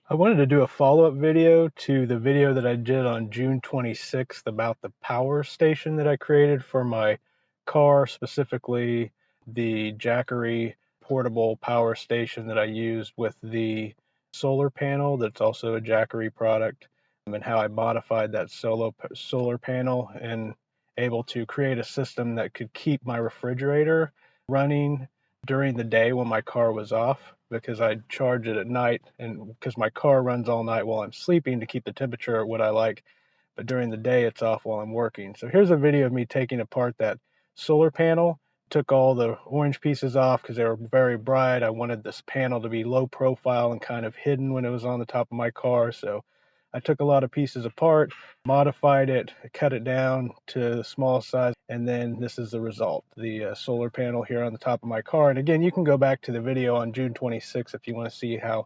I wanted to do a follow-up video to the video that I did on June 26th about the power station that I created for my car, specifically the Jackery portable power station that I used with the solar panel that's also a Jackery product, and how I modified that solar panel and able to create a system that could keep my refrigerator running during the day when my car was off, because I charge it at night, and because my car runs all night while I'm sleeping to keep the temperature at what I like, but during the day it's off while I'm working. So here's a video of me taking apart that solar panel. Took all the orange pieces off because they were very bright. I wanted this panel to be low profile and kind of hidden when it was on the top of my car. So I took a lot of pieces apart, modified it, cut it down to the small size, and then this is the result, the solar panel here on the top of my car. And again, you can go back to the video on June 26th if you want to see how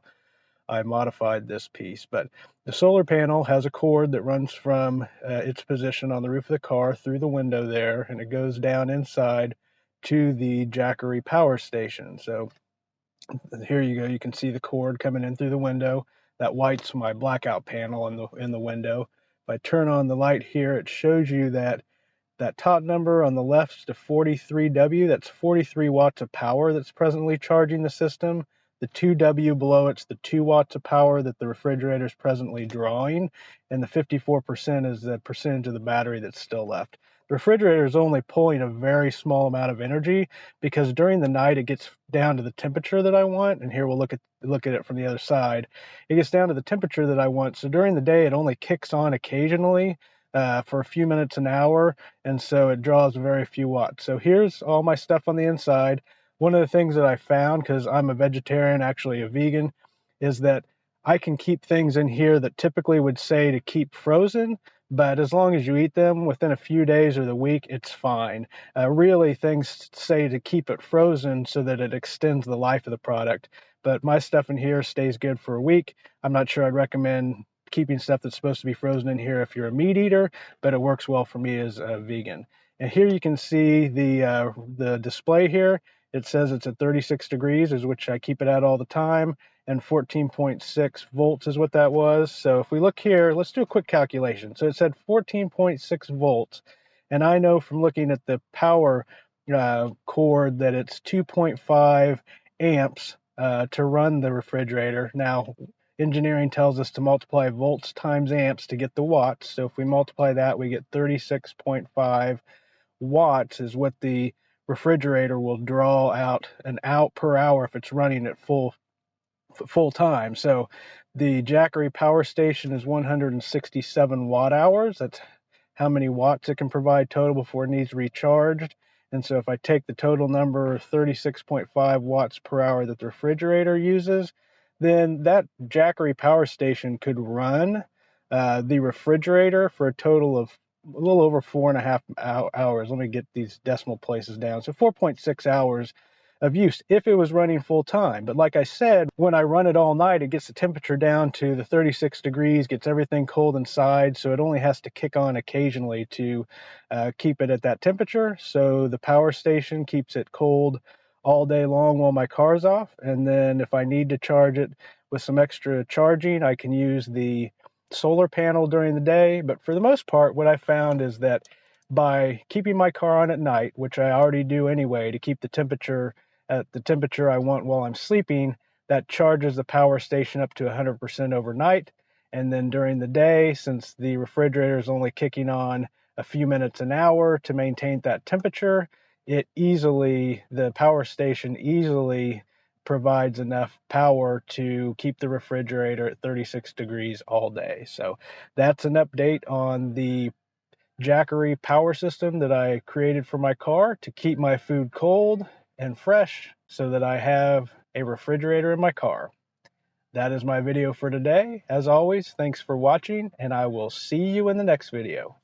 I modified this piece. But the solar panel has a cord that runs from its position on the roof of the car through the window there, and it goes down inside to the Jackery power station. So here you go. You can see the cord coming in through the window. That white's my blackout panel in the window. If I turn on the light here, it shows you that top number on the left is the 43W. That's 43 watts of power that's presently charging the system. The 2W below it's the 2 watts of power that the refrigerator is presently drawing, and the 54% is the percentage of the battery that's still left. The refrigerator is only pulling a very small amount of energy because during the night it gets down to the temperature that I want, and here we'll look at it from the other side. It gets down to the temperature that I want, so during the day it only kicks on occasionally for a few minutes an hour, and so it draws very few watts. So here's all my stuff on the inside. One of the things that I found, because I'm a vegetarian, actually a vegan, is that I can keep things in here that typically would say to keep frozen, but as long as you eat them within a few days or the week, it's fine. Really, things say to keep it frozen so that it extends the life of the product, but my stuff in here stays good for a week. I'm not sure I'd recommend keeping stuff that's supposed to be frozen in here if you're a meat eater, but it works well for me as a vegan. And here you can see the display here. It says it's at 36 degrees, is which I keep it at all the time, and 14.6 volts is what that was. So if we look here, let's do a quick calculation. So it said 14.6 volts, and I know from looking at the power cord that it's 2.5 amps to run the refrigerator. Now, engineering tells us to multiply volts times amps to get the watts. So if we multiply that, we get 36.5 watts is what the refrigerator will draw out per hour if it's running at full time. So the Jackery power station is 167 watt hours. That's how many watts it can provide total before it needs recharged. And so if I take the total number 36.5 watts per hour that the refrigerator uses, then that Jackery power station could run the refrigerator for a total of a little over 4.5 hours. Let me get these decimal places down. So 4.6 hours of use if it was running full time. But like I said, when I run it all night, it gets the temperature down to the 36 degrees, gets everything cold inside, so it only has to kick on occasionally to keep it at that temperature. So the power station keeps it cold all day long while my car's off, and then if I need to charge it with some extra charging, I can use the solar panel during the day. But for the most part, what I found is that by keeping my car on at night, which I already do anyway to keep the temperature at the temperature I want while I'm sleeping, that charges the power station up to 100% overnight. And then during the day, since the refrigerator is only kicking on a few minutes an hour to maintain that temperature, the power station easily provides enough power to keep the refrigerator at 36 degrees all day. So that's an update on the Jackery power system that I created for my car to keep my food cold and fresh so that I have a refrigerator in my car. That is my video for today. As always, thanks for watching, and I will see you in the next video.